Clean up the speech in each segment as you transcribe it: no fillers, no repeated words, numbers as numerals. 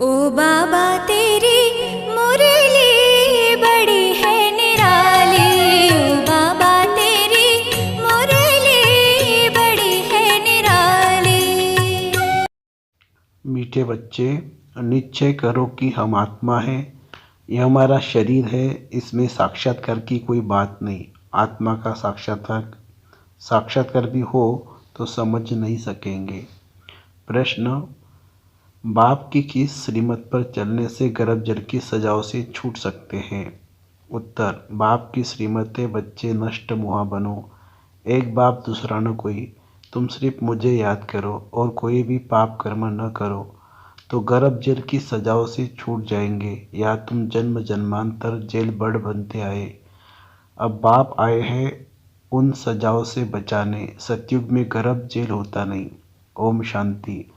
ओ बाबा तेरी मुरली बड़ी है निराली, ओ बाबा तेरी मुरली बड़ी है निराली। मीठे बच्चे, निश्चय करो कि हम आत्मा हैं। यह हमारा शरीर है, इसमें साक्षात्कार की कोई बात नहीं। आत्मा का साक्षात्कार भी हो तो समझ नहीं सकेंगे। प्रश्न, बाप की किस श्रीमत पर चलने से गर्भ जल की सजाओं से छूट सकते हैं? उत्तर, बाप की श्रीमत है बच्चे नष्ट मुहा बनो, एक बाप दूसरा न कोई। तुम सिर्फ मुझे याद करो और कोई भी पाप कर्म न करो तो गर्भ जेल की सजाओं से छूट जाएंगे, या तुम जन्म जन्मांतर जेल बड़ बनते आए। अब बाप आए हैं उन सजाओं से बचाने। सतयुग में गर्भ जेल होता नहीं। ओम शांति।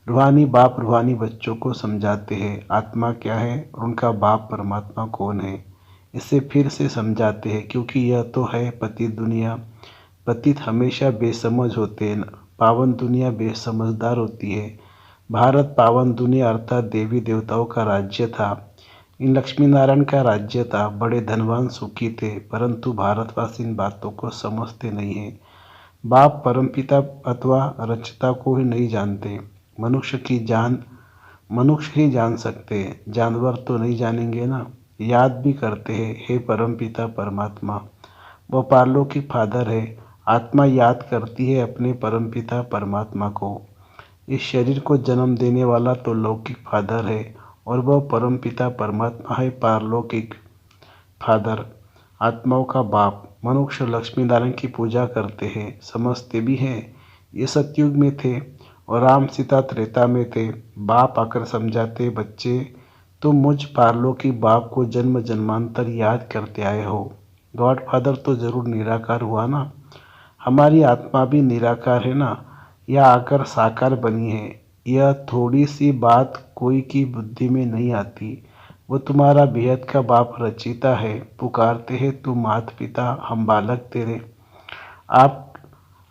रूहानी बाप रूहानी बच्चों को समझाते हैं आत्मा क्या है और उनका बाप परमात्मा कौन है। इसे फिर से समझाते हैं क्योंकि यह तो है पतित दुनिया। पतित हमेशा बेसमझ होते हैं, पावन दुनिया बेसमझदार होती है। भारत पावन दुनिया अर्थात देवी देवताओं का राज्य था। इन लक्ष्मी नारायण का राज्य था। बड़े धनवान सुखी थे, परंतु भारतवासी इन बातों को समझते नहीं हैं। बाप परमपिता अथवा रचता को ही नहीं जानते। मनुष्य ही जान सकते हैं, जानवर तो नहीं जानेंगे ना। याद भी करते हैं, हे परमपिता परमात्मा, वह पारलौकिक फादर है। आत्मा याद करती है अपने परमपिता परमात्मा को। इस शरीर को जन्म देने वाला तो लौकिक फादर है और वह परमपिता परमात्मा है पारलौकिक फादर, आत्माओं का बाप। मनुष्य लक्ष्मी नारायण की पूजा करते हैं, समझते भी हैं। ये सतयुग में थे और राम सीता त्रेता में थे। बाप आकर समझाते, बच्चे तुम मुझ पारलौकिक बाप को जन्म जन्मांतर याद करते आए हो। गॉड फादर तो जरूर निराकार हुआ ना, हमारी आत्मा भी निराकार है ना, यह आकर साकार बनी है। यह थोड़ी सी बात कोई की बुद्धि में नहीं आती। वो तुम्हारा बेहद का बाप रचिता है। पुकारते हैं तुम माता पिता, हम बालक तेरे। आप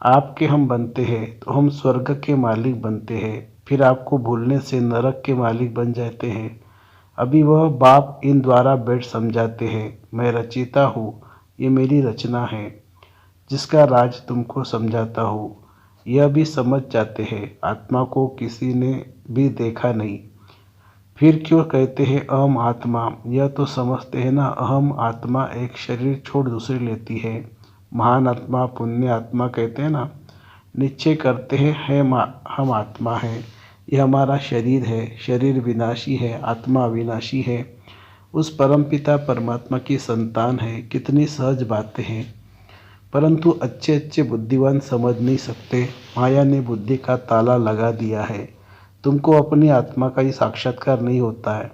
आपके हम बनते हैं तो हम स्वर्ग के मालिक बनते हैं, फिर आपको भूलने से नरक के मालिक बन जाते हैं। अभी वह बाप इन द्वारा बैठ समझाते हैं, मैं रचिता हूँ, ये मेरी रचना है जिसका राज तुमको समझाता हूँ। यह भी समझ जाते हैं, आत्मा को किसी ने भी देखा नहीं, फिर क्यों कहते हैं अहम आत्मा। यह तो समझते हैं ना, अहम आत्मा एक शरीर छोड़ दूसरे लेती है। महान आत्मा पुण्य आत्मा कहते हैं ना। निश्चय करते हैं हम आत्मा हैं, यह हमारा शरीर है। शरीर विनाशी है, आत्मा अविनाशी है। उस परमपिता परमात्मा की संतान है। कितनी सहज बातें हैं, परंतु अच्छे अच्छे बुद्धिमान समझ नहीं सकते। माया ने बुद्धि का ताला लगा दिया है। तुमको अपनी आत्मा का ही साक्षात्कार नहीं होता है।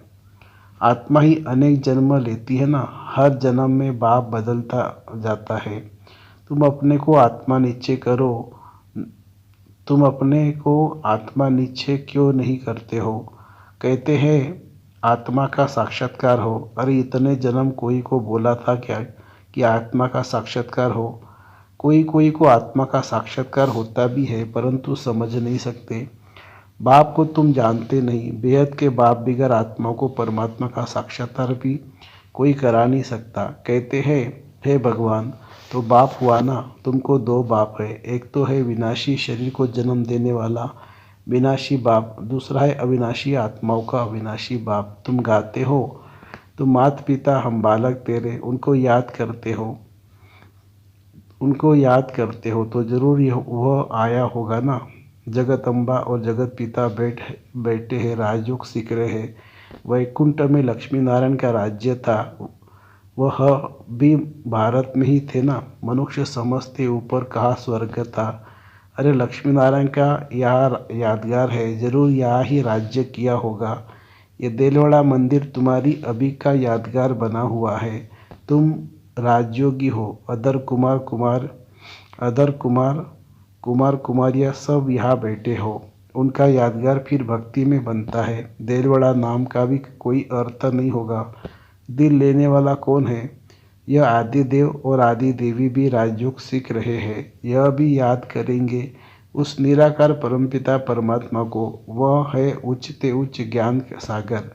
आत्मा ही अनेक जन्म लेती है ना, हर जन्म में बाप बदलता जाता है। तुम अपने को आत्मा निश्चय करो। तुम अपने को आत्मा निश्चय क्यों नहीं करते हो? कहते हैं आत्मा का साक्षात्कार हो। अरे इतने जन्म कोई को बोला था क्या कि आत्मा का साक्षात्कार हो? कोई कोई को आत्मा का साक्षात्कार होता भी है, परंतु समझ नहीं सकते। बाप को तुम जानते नहीं। बेहद के बाप बिगर आत्मा को परमात्मा का साक्षात्कार भी कोई करा नहीं सकता। कहते हैं हे भगवान, तो बाप हुआ ना, तुमको दो बाप है। एक तो है विनाशी शरीर को जन्म देने वाला विनाशी बाप, दूसरा है अविनाशी आत्माओं का अविनाशी बाप। तुम गाते हो, तुम माता पिता हम बालक तेरे, उनको याद करते हो तो जरूर वह आया होगा ना। जगत अम्बा और जगत पिता बैठे हैं, राजयोग सीख रहे हैं। वैकुंठ में लक्ष्मी नारायण का राज्य था, वह भी भारत में ही थे ना। मनुष्य समझते ऊपर कहाँ स्वर्ग था। अरे लक्ष्मी नारायण का यहाँ यादगार है, जरूर यहाँ ही राज्य किया होगा। ये देलवाड़ा मंदिर तुम्हारी अभी का यादगार बना हुआ है। तुम राजयोगी हो। अदर कुमार कुमारियाँ सब यहाँ बैठे हो, उनका यादगार फिर भक्ति में बनता है। देलवाड़ा नाम का भी कोई अर्थ नहीं होगा। दिल लेने वाला कौन है? यह आदि देव और आदि देवी भी राजयोग सीख रहे हैं, यह भी याद करेंगे। उस निराकार परमपिता परमात्मा को। वह है उच्च से उच्च ज्ञान का सागर।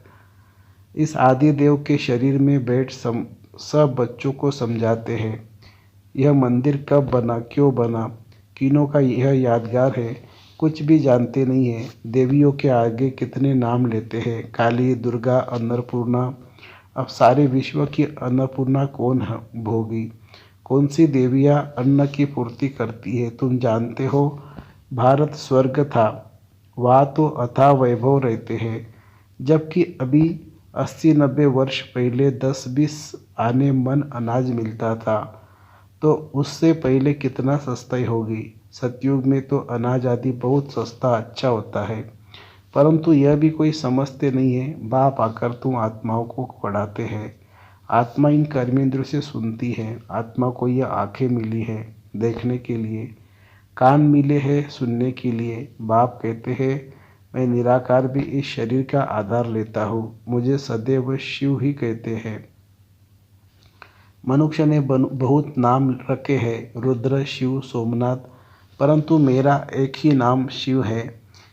इस आदि देव के शरीर में बैठ सब बच्चों को समझाते हैं यह मंदिर कब बना, क्यों बना, किनों का यह यादगार है। कुछ भी जानते नहीं है। देवियों के आगे कितने नाम लेते हैं, काली, दुर्गा, अन्नपूर्णा। अब सारे विश्व की अन्नपूर्णा कौन भोगी? कौन सी देवियाँ अन्न की पूर्ति करती है? तुम जानते हो भारत स्वर्ग था, वहाँ तो अथाह वैभव रहते हैं, जबकि अभी 80-90 वर्ष पहले 10-20 आने मन अनाज मिलता था, तो उससे पहले कितना सस्ता होगी। सतयुग में तो अनाज आदि बहुत सस्ता अच्छा होता है, परंतु यह भी कोई समझते नहीं है। बाप आकर तुम आत्माओं को पढ़ाते हैं। आत्मा इन कर्मेंद्र से सुनती है। आत्मा को यह आंखें मिली है देखने के लिए, कान मिले हैं सुनने के लिए। बाप कहते हैं मैं निराकार भी इस शरीर का आधार लेता हूँ। मुझे सदैव शिव ही कहते हैं। मनुष्य ने बहुत नाम रखे हैं, रुद्र, शिव, सोमनाथ, परंतु मेरा एक ही नाम शिव है।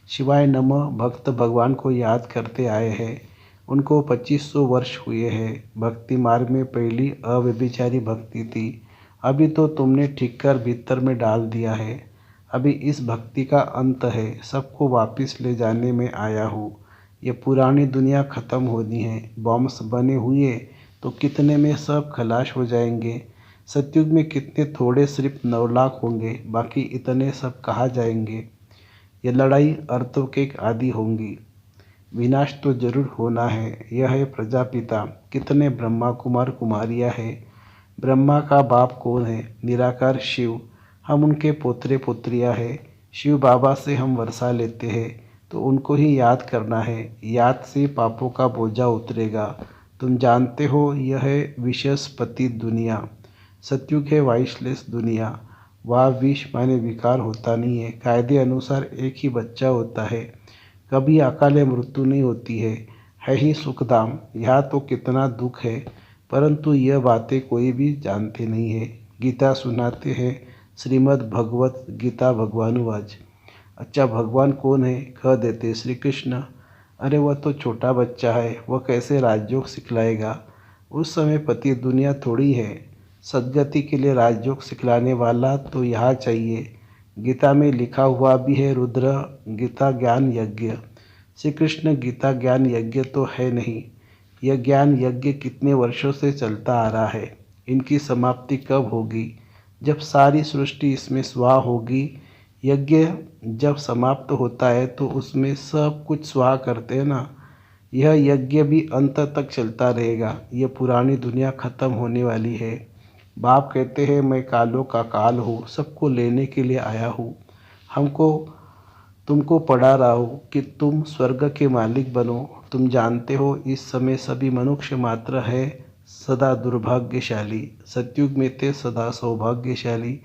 शिवाय नमः। भक्त भगवान को याद करते आए हैं। उनको 2500 वर्ष हुए हैं। भक्ति मार्ग में पहली अव्यभिचारी भक्ति थी, अभी तो तुमने ठीक कर भीतर में डाल दिया है। अभी इस भक्ति का अंत है। सबको वापस ले जाने में आया हूँ। ये पुरानी दुनिया ख़त्म होनी है। बॉम्ब्स बने हुए तो कितने में सब खलाश हो जाएंगे। सतयुग में कितने थोड़े, सिर्फ 9 लाख होंगे, बाकी इतने सब कहाँ जाएंगे। ये लड़ाई अर्थों के आदि होंगी। विनाश तो जरूर होना है। यह है प्रजापिता। कितने ब्रह्मा कुमार कुमारियाँ हैं। ब्रह्मा का बाप कौन है? निराकार शिव। हम उनके पोतरे पोत्रियाँ हैं। शिव बाबा से हम वर्षा लेते हैं, तो उनको ही याद करना है। याद से पापों का बोझा उतरेगा। तुम जानते हो यह है विषस्पति दुनिया। सतयुग है वाइसलेस दुनिया। वहाँ विष माने विकार होता नहीं है। कायदे अनुसार एक ही बच्चा होता है। कभी अकाले मृत्यु नहीं होती है ही सुखधाम। यहाँ तो कितना दुख है, परंतु यह बातें कोई भी जानते नहीं है। गीता सुनाते हैं, श्रीमद् भगवत गीता भगवानुवाच। अच्छा, भगवान कौन है? कह देते श्री कृष्ण। अरे वह तो छोटा बच्चा है, वह कैसे राजयोग सिखलाएगा। उस समय पति दुनिया थोड़ी है। सदगति के लिए राजयोग सिखलाने वाला तो यहाँ चाहिए। गीता में लिखा हुआ भी है, रुद्र गीता ज्ञान यज्ञ। श्री कृष्ण गीता ज्ञान यज्ञ तो है नहीं। यह ज्ञान यज्ञ कितने वर्षों से चलता आ रहा है। इनकी समाप्ति कब होगी? जब सारी सृष्टि इसमें स्वाहा होगी। यज्ञ जब समाप्त होता है तो उसमें सब कुछ स्वाहा करते हैं ना। यह यज्ञ भी अंत तक चलता रहेगा। यह पुरानी दुनिया खत्म होने वाली है। बाप कहते हैं मैं कालों का काल हूँ, सबको लेने के लिए आया हूँ। तुमको पढ़ा रहा हूँ कि तुम स्वर्ग के मालिक बनो। तुम जानते हो इस समय सभी मनुष्य मात्र है सदा दुर्भाग्यशाली, सतयुग में थे सदा सौभाग्यशाली।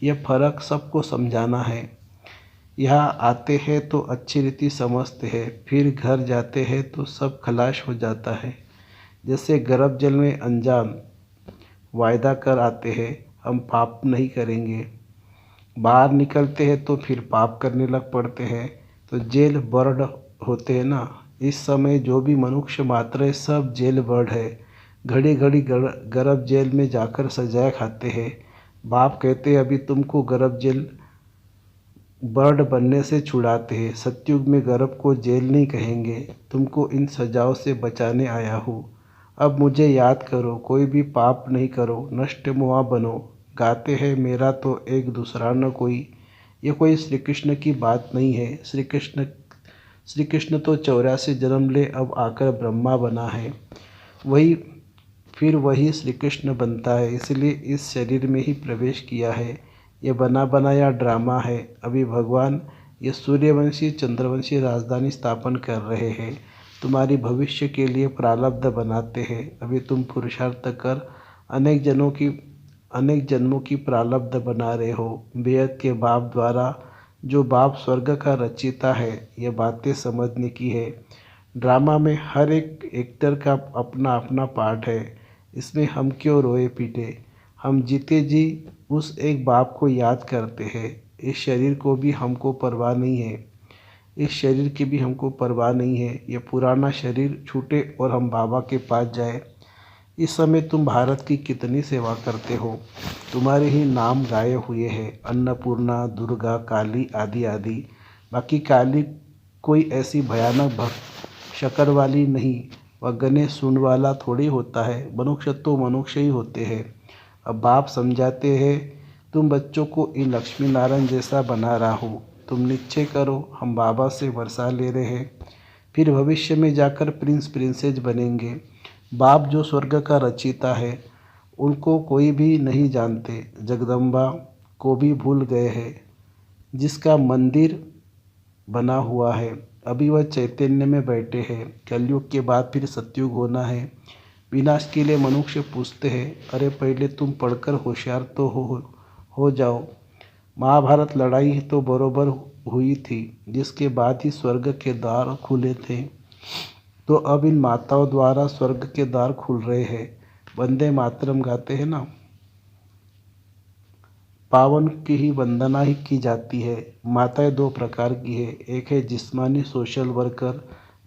यह फर्क सबको समझाना है। यहाँ आते हैं तो अच्छी रीति समझते हैं, फिर घर जाते हैं तो सब खलाश हो जाता है। जैसे गर्भ जल में अनजान वायदा कर आते हैं हम पाप नहीं करेंगे, बाहर निकलते हैं तो फिर पाप करने लग पड़ते हैं। तो जेल बर्ड होते हैं ना। इस समय जो भी मनुष्य मात्र है सब जेल बर्ड है। घड़ी घड़ी गर्भ जेल में जाकर सजाए खाते हैं। बाप कहते हैं अभी तुमको गर्भ जेल बर्ड बनने से छुड़ाते हैं। सतयुग में गर्भ को जेल नहीं कहेंगे। तुमको इन सजाओं से बचाने आया हूँ। अब मुझे याद करो, कोई भी पाप नहीं करो, नष्ट मुआ बनो। गाते हैं मेरा तो एक दूसरा न कोई। ये कोई श्री कृष्ण की बात नहीं है। श्री कृष्ण तो 84 जन्म ले अब आकर ब्रह्मा बना है, वही श्री कृष्ण बनता है। इसलिए इस शरीर में ही प्रवेश किया है। ये बना बनाया ड्रामा है। अभी भगवान ये सूर्यवंशी चंद्रवंशी राजधानी स्थापन कर रहे हैं। तुम्हारी भविष्य के लिए प्रारब्ध बनाते हैं। अभी तुम पुरुषार्थ कर अनेक जन्मों की प्रारब्ध बना रहे हो। बेहद के बाप द्वारा, जो बाप स्वर्ग का रचिता है, ये बातें समझने की है। ड्रामा में हर एक एक्टर का अपना अपना पार्ट है। इसमें हम क्यों रोए पीटे। हम जीते जी उस एक बाप को याद करते हैं। इस शरीर को भी हमको परवाह नहीं है, इस शरीर की भी हमको परवाह नहीं है। ये पुराना शरीर छूटे और हम बाबा के पास जाए। इस समय तुम भारत की कितनी सेवा करते हो, तुम्हारे ही नाम गाए हुए हैं, अन्नपूर्णा, दुर्गा, काली आदि आदि। बाकी काली कोई ऐसी भयानक भक्त शक्कर वाली नहीं, वह गणेश सूंड वाला थोड़ी होता है। मनुष्य तो मनुष्य ही होते हैं। अब बाप समझाते हैं, तुम बच्चों को इन लक्ष्मी नारायण जैसा बना रहा हूँ। तुम निश्चय करो, हम बाबा से वर्षा ले रहे हैं, फिर भविष्य में जाकर प्रिंस प्रिंसेस बनेंगे। बाप जो स्वर्ग का रचिता है, उनको कोई भी नहीं जानते। जगदम्बा को भी भूल गए हैं, जिसका मंदिर बना हुआ है। अभी वह चैतन्य में बैठे हैं। कलयुग के बाद फिर सतयुग होना है। विनाश के लिए मनुष्य पूछते हैं, अरे पहले तुम पढ़कर होशियार तो हो जाओ। महाभारत लड़ाई तो बरोबर हुई थी, जिसके बाद ही स्वर्ग के द्वार खुले थे। तो अब इन माताओं द्वारा स्वर्ग के द्वार खुल रहे हैं। वंदे मातरम गाते हैं ना। पावन की ही वंदना ही की जाती है। माताएं दो प्रकार की है, एक है जिस्मानी सोशल वर्कर,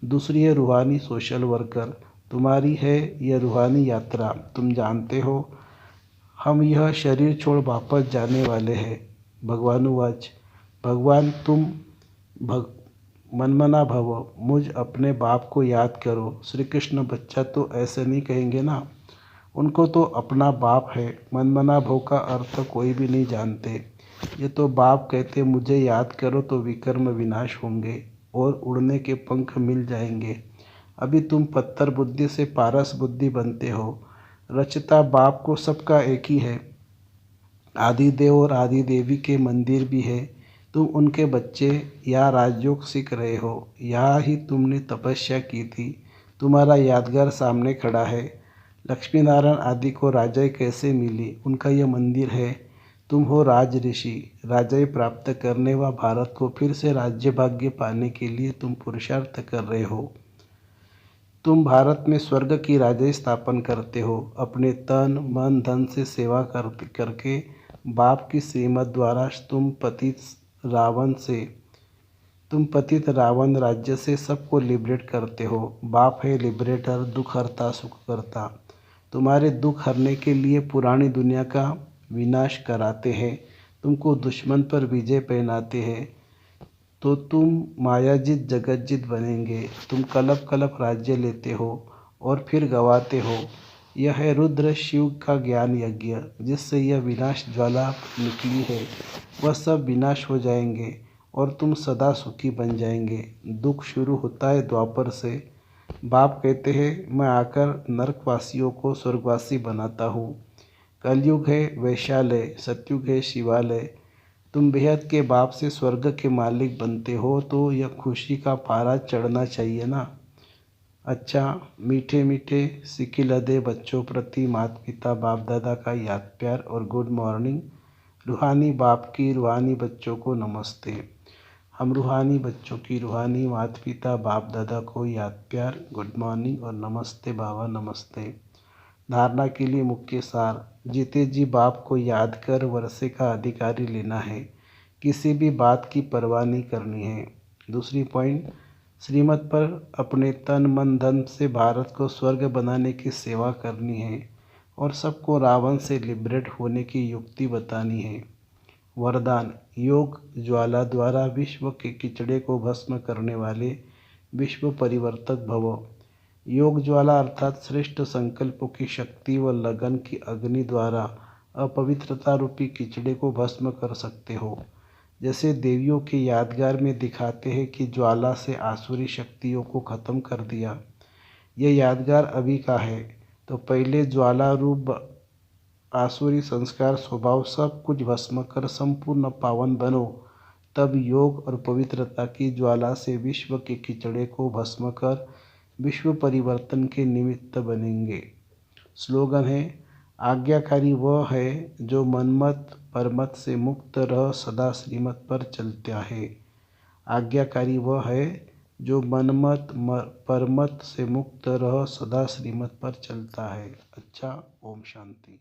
दूसरी है रूहानी सोशल वर्कर। तुम्हारी है यह रूहानी यात्रा। तुम जानते हो, हम यह शरीर छोड़ वापस जाने वाले हैं। भगवानुवाच, भगवान तुम मनमना भव, मुझ अपने बाप को याद करो। श्री कृष्ण बच्चा तो ऐसे नहीं कहेंगे ना, उनको तो अपना बाप है। मनमना भव का अर्थ कोई भी नहीं जानते। ये तो बाप कहते मुझे याद करो तो विकर्म विनाश होंगे और उड़ने के पंख मिल जाएंगे। अभी तुम पत्थर बुद्धि से पारस बुद्धि बनते हो। रचता बाप को सबका एक ही है। आदिदेव और आदि देवी के मंदिर भी है। तुम उनके बच्चे यहाँ राजयोग सीख रहे हो। यहाँ ही तुमने तपस्या की थी। तुम्हारा यादगार सामने खड़ा है। लक्ष्मी नारायण आदि को राजाई कैसे मिली, उनका यह मंदिर है। तुम हो राज ऋषि। राजाई प्राप्त करने व भारत को फिर से राज्य भाग्य पाने के लिए तुम पुरुषार्थ कर रहे हो। तुम भारत में स्वर्ग की राजाई स्थापन करते हो। अपने तन मन धन से सेवा करके बाप की श्रीमत द्वारा तुम पतित रावण राज्य से सबको लिबरेट करते हो। बाप है लिबरेटर, दुख हरता सुख करता। तुम्हारे दुख हरने के लिए पुरानी दुनिया का विनाश कराते हैं, तुमको दुश्मन पर विजय पहनाते हैं, तो तुम मायाजित जगतजित बनेंगे। तुम कलप कलप राज्य लेते हो और फिर गवाते हो। यह है रुद्र शिव का ज्ञान यज्ञ, जिससे यह विनाश ज्वाला निकली है। वह सब विनाश हो जाएंगे और तुम सदा सुखी बन जाएंगे। दुख शुरू होता है द्वापर से। बाप कहते हैं, मैं आकर नरकवासियों को स्वर्गवासी बनाता हूँ। कलयुग है वैशालय, सतयुग है शिवालय। तुम बेहद के बाप से स्वर्ग के मालिक बनते हो, तो यह खुशी का पारा चढ़ना चाहिए ना। अच्छा, मीठे मीठे सिकिलदे बच्चों प्रति माता पिता बाप दादा का याद प्यार और गुड मॉर्निंग। रूहानी बाप की रूहानी बच्चों को नमस्ते। हम रूहानी बच्चों की रूहानी माता पिता बाप दादा को याद प्यार, गुड मॉर्निंग और नमस्ते बाबा नमस्ते। धारणा के लिए मुख्य सार, जीते जी बाप को याद कर वर्षे का अधिकारी लेना है। किसी भी बात की परवाह नहीं करनी है। दूसरी पॉइंट, श्रीमत पर अपने तन मन धन से भारत को स्वर्ग बनाने की सेवा करनी है और सबको रावण से लिबरेट होने की युक्ति बतानी है। वरदान, योग ज्वाला द्वारा विश्व के कीचड़े को भस्म करने वाले विश्व परिवर्तक भव। योग ज्वाला अर्थात श्रेष्ठ संकल्पों की शक्ति व लगन की अग्नि द्वारा अपवित्रता रूपी कीचड़े को भस्म कर सकते हो। जैसे देवियों के यादगार में दिखाते हैं कि ज्वाला से आसुरी शक्तियों को खत्म कर दिया। यह यादगार अभी का है, तो पहले ज्वाला रूप आसुरी संस्कार स्वभाव सब कुछ भस्म कर संपूर्ण पावन बनो। तब योग और पवित्रता की ज्वाला से विश्व के कीचड़े को भस्म कर विश्व परिवर्तन के निमित्त बनेंगे। स्लोगन है, आज्ञाकारी वह है जो मनमत परमत से मुक्त रह सदा श्रीमत पर चलता है। आज्ञाकारी वह है जो मनमत परमत से मुक्त रह सदा श्रीमत पर चलता है। अच्छा, ओम शांति।